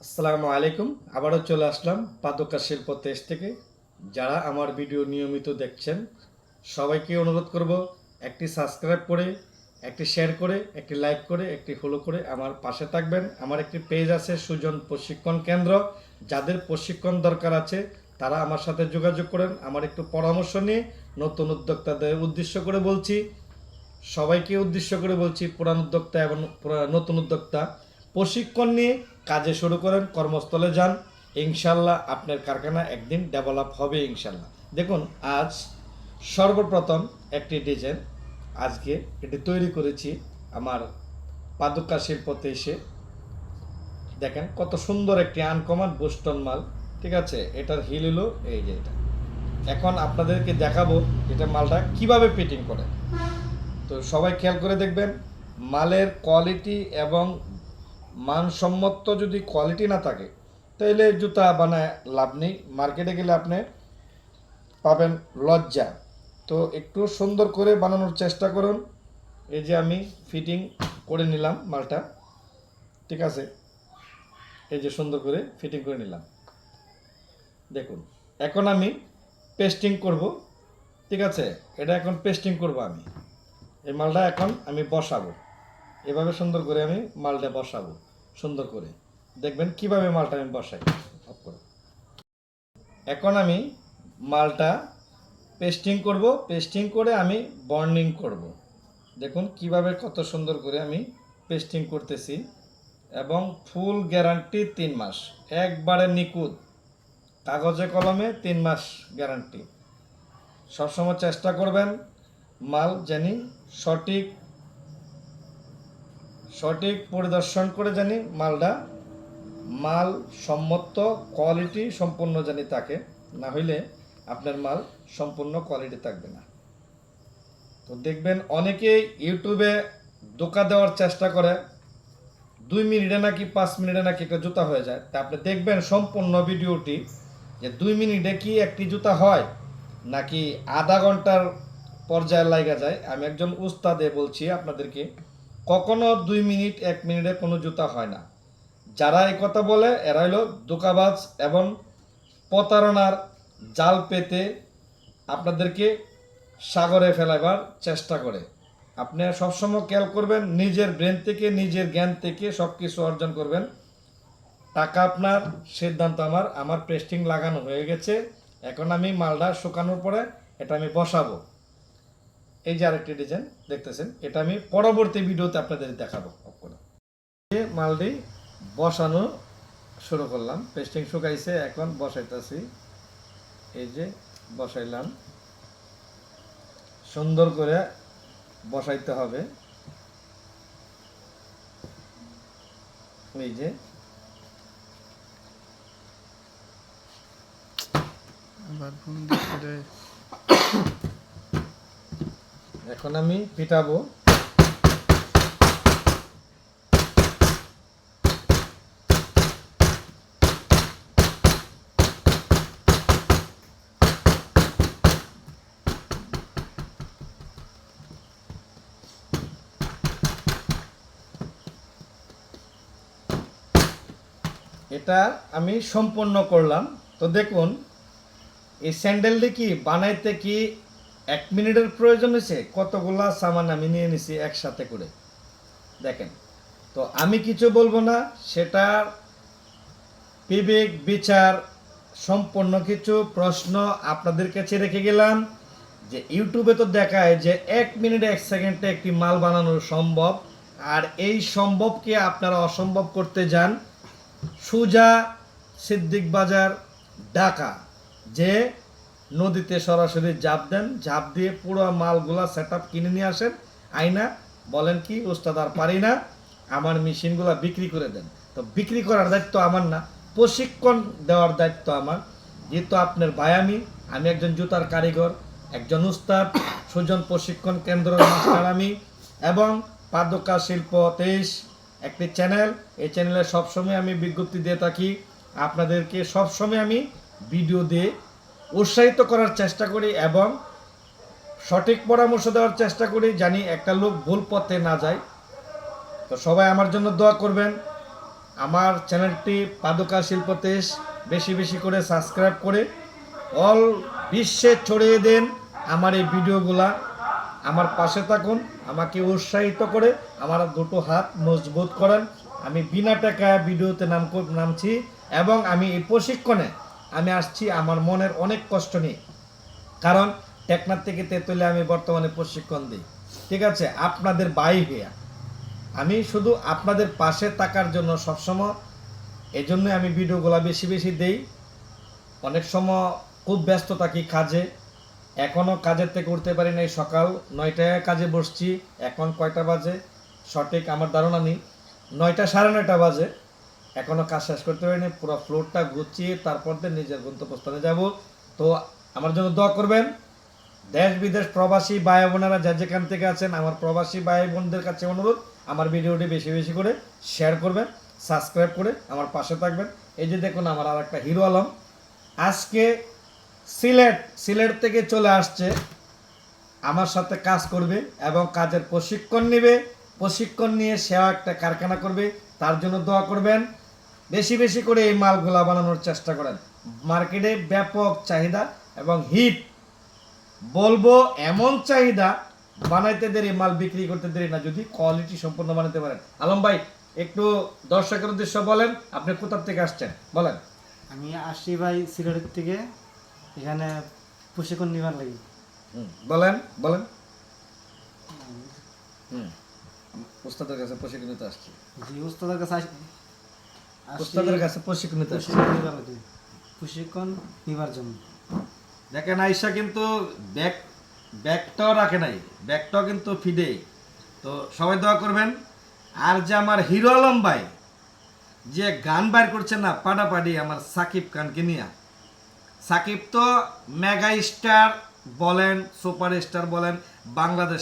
আসসালামু আলাইকুম। আবারও চলে আসলাম পাদুকা শিল্প তেজ থেকে। যারা আমার ভিডিও নিয়মিত দেখছেন সবাইকে অনুরোধ করব, একটি সাবস্ক্রাইব করে, একটি শেয়ার করে, একটি লাইক করে, একটি ফলো করে আমার পাশে থাকবেন। আমার একটি পেজ আছে সুজন প্রশিক্ষণ কেন্দ্র। যাদের প্রশিক্ষণ দরকার আছে তারা আমার সাথে যোগাযোগ করেন। আমার একটু পরামর্শ নিয়ে নতুন উদ্যোক্তাদের উদ্দেশ্য করে বলছি, সবাইকে উদ্দেশ্য করে বলছি, পুরান উদ্যোক্তা এবং নতুন উদ্যোক্তা প্রশিক্ষণ নিয়ে কাজে শুরু করেন, কর্মস্থলে যান। ইনশাল্লাহ আপনার কারখানা একদিন ডেভেলপ হবে ইনশাল্লাহ। দেখুন, আজ সর্বপ্রথম একটি ডিজাইন আজকে এটি তৈরি করেছি আমার পাদুকা শিল্পতে এসে। দেখেন কত সুন্দর একটি আনকমন বুস্টন মাল। ঠিক আছে, এটার হিল হলো এই যে এটা। এখন আপনাদেরকে দেখাবো এটা মালটা কিভাবে ফিটিং করে। তো সবাই খেয়াল করে দেখবেন, মালের কোয়ালিটি এবং মানসম্মত যদি কোয়ালিটি না থাকে তাহলে জুতা বানায় লাভ নেই। মার্কেটে গেলে আপনি পাবেন লজ্জা। তো একটু সুন্দর করে বানানোর চেষ্টা করুন। এই যে আমি ফিটিং করে নিলাম মালটা, ঠিক আছে, এই যে সুন্দর করে ফিটিং করে নিলাম। দেখুন, এখন আমি পেস্টিং করব। ঠিক আছে, এটা এখন পেস্টিং করব আমি। এই মালটা এখন আমি বসাবো, এভাবে সুন্দর করে আমি মালটা বসাবো সুন্দর করে। দেখবেন কিভাবে মালটা আমি বসাই। অফ করো। এখন আমি মালটা পেস্টিং করব, পেস্টিং করে আমি বর্নিং করব। দেখুন কিভাবে কত সুন্দর করে আমি পেস্টিং করতেছি, এবং ফুল গ্যারান্টি 3 মাস, একবারে নিখুঁত, কাগজে কলমে 3 মাস গ্যারান্টি। সবসময় চেষ্টা করবেন মাল জানি সঠিক সঠিক পরিদর্শন করে জানি মালটা মাল সম্মত কোয়ালিটি সম্পূর্ণ জানি থাকে, না হইলে আপনার মাল সম্পূর্ণ কোয়ালিটি থাকবে না। তো দেখবেন অনেকে ইউটিউবে ধোঁকা দেওয়ার চেষ্টা করে, 2 মিনিটে নাকি 5 মিনিটে নাকি একটা জুতা হয়ে যায়। তা আপনি দেখবেন সম্পূর্ণ ভিডিওটি, যে 2 মিনিটে কি একটি জুতা হয় নাকি আধা ঘন্টার পর্যায়ে লাগা যায়। আমি একজন উস্তাদে বলছি আপনাদেরকে, কখনো 2 মিনিট 1 মিনিটে কোনো জুতা হয় না। যারা এই কথা বলে এরা হলো ধোঁকাবাজ এবং প্রতারণার জাল পেতে আপনাদেরকে সাগরে ফেলাবার চেষ্টা করে। আপনি সবসময় খেয়াল করবেন, নিজের ব্রেন থেকে নিজের জ্ঞান থেকে সব কিছু অর্জন করবেন। টাকা আপনার, সিদ্ধান্ত আমার। আমার পেস্টিং লাগানো হয়ে গেছে, এখন আমি মালটা শুকানোর পরে এটা আমি বসাবো। এই যে আরেকটি ডিজাইন দেখতেছেন, এটা আমি পরবর্তী ভিডিওতে আপনাদের দেখাবো। মালটি বসানো শুরু করলাম, পেস্টিং শুকাইছে, এখন বসাইতেছি। এই যে বসাইলাম, সুন্দর করে বসাইতে হবে। এই যে এখন আমি পিটাবো। এটা আমি সম্পূর্ণ করলাম। তো দেখুন, এই স্যান্ডেলটি কি বানাইতে কি 1 মিনিটের প্রয়োজন হয়েছে? কতগুলা সামান আমি নিয়ে নিছি একসাথে করে। দেখেন, তো আমি কিছু বলবো না, সেটা বিবেক বিচার সম্পূর্ণ কিছু প্রশ্ন আপনাদের কাছে রেখে গেলাম। যে ইউটিউবে তো দেখায় যে 1 মিনিট 1 সেকেন্ডে একটি মাল বানানো সম্ভব, আর এই সম্ভবকে আপনারা অসম্ভব করতে যান। সুজা সিদ্দিক বাজার, ঢাকা, যে নদীতে সরাসরি ঝাঁপ দেন, ঝাঁপ দিয়ে পুরো মালগুলা সেট আপ কিনে নিয়ে আসেন, আইনা বলেন কি ওস্তাদ আর পারি না, আমার মেশিনগুলো বিক্রি করে দেন। তো বিক্রি করার দায়িত্ব আমার না, প্রশিক্ষণ দেওয়ার দায়িত্ব আমার। যেহেতু আপনার ভাই আমি একজন জুতার কারিগর, একজন উস্তাদ, সুজন প্রশিক্ষণ কেন্দ্রের মাস্টার আমি, এবং পাদুকা শিল্প 23 একটি চ্যানেল। এই চ্যানেলে সবসময় আমি বিজ্ঞপ্তি দিয়ে থাকি, আপনাদেরকে সবসময় আমি ভিডিও দিয়ে উৎসাহিত করার চেষ্টা করি এবং সঠিক পরামর্শ দেওয়ার চেষ্টা করি, জানি একটা লোক ভুল পথে না যায়। তো সবাই আমার জন্য দোয়া করবেন। আমার চ্যানেলটি পাদুকা শিল্পতেশ বেশি বেশি করে সাবস্ক্রাইব করে অল বিশ্বে ছড়িয়ে দেন আমার এই ভিডিওগুলা। আমার পাশে থাকুন, আমাকে উৎসাহিত করে আমার দুটো হাত মজবুত করেন। আমি বিনা টাকায় ভিডিওতে নামছি এবং আমি এই প্রশিক্ষণে আমি আসছি আমার মনের অনেক কষ্ট নিয়ে, কারণ টেকনাফ থেকে তেতুলে আমি বর্তমানে প্রশিক্ষণ দিই। ঠিক আছে, আপনাদের ভাই হইয়া আমি শুধু আপনাদের পাশে থাকার জন্য সবসময় এজন্যই আমি ভিডিওগুলো বেশি বেশি দেই। অনেক সময় খুব ব্যস্ত থাকি কাজে, এখনও কাজের থেকে উঠতে পারি নাই। সকাল 9টায় কাজে বসছি, এখন কয়টা বাজে সঠিক আমার ধারণা নেই, 9টা সাড়ে 9টা বাজে, এখনও কাজ শেষ করতে পারিনি। পুরো ফ্লোরটা গুছিয়ে তারপর দিয়ে নিজের গন্তব্যস্থানে যাব। তো আমার জন্য দোয়া করবেন। দেশ বিদেশ প্রবাসী ভাই বোনেরা যে যেখান থেকে আছেন, আমার প্রবাসী ভাই বোনদের কাছে অনুরোধ, আমার ভিডিওটি বেশি বেশি করে শেয়ার করবেন, সাবস্ক্রাইব করে আমার পাশে থাকবেন। এই যে দেখুন আমার আর একটা হিরো আলম আজকে সিলেট থেকে চলে আসছে, আমার সাথে কাজ করবে এবং কাজের প্রশিক্ষণ নেবে। প্রশিক্ষণ নিয়ে সেও একটা কারখানা করবে, তার জন্য দোয়া করবেন। বেশি বেশি করে এই মালগুলা বানানোর চেষ্টা করেন। মার্কেটে ব্যাপক চাহিদা এবং হিট, বলবো এমন চাহিদা, বানাইতে দেরি, মাল বিক্রি করতে দেরি না যদি কোয়ালিটি সম্পূর্ণ বানাতে পারেন। আলম ভাই, একটু দর্শকের উদ্দেশ্য বলেন, আপনি কোথা থেকে আসছেন বলেন। আমি আসি ভাই সিলেটের থেকে, এখানে প্রশিক্ষণ নিবার লাগি। বলেন বলেন। উস্তাদের কাছে প্রশিক্ষণ নিতে আসছি। জি, উস্তাদের কাছে উস্তাদের কাছে প্রশিক্ষণ নিতে আসছি। প্রশিক্ষণ নিবার লাগি, প্রশিক্ষণ নিবার জন্য। দেখেন আয়সা কিন্তু ব্যাগটাও রাখে নাই, ব্যাগটাও কিন্তু ফিডে। তো সবাই দোয়া করবেন। আর যে আমার হিরো আলম ভাই যে গান বাইর করছে না পাডাপাডি, আমার সাকিব খানকে নিয়ে। সাকিব তো মেগা স্টার বলেন, সুপার স্টার বলেন, বাংলাদেশ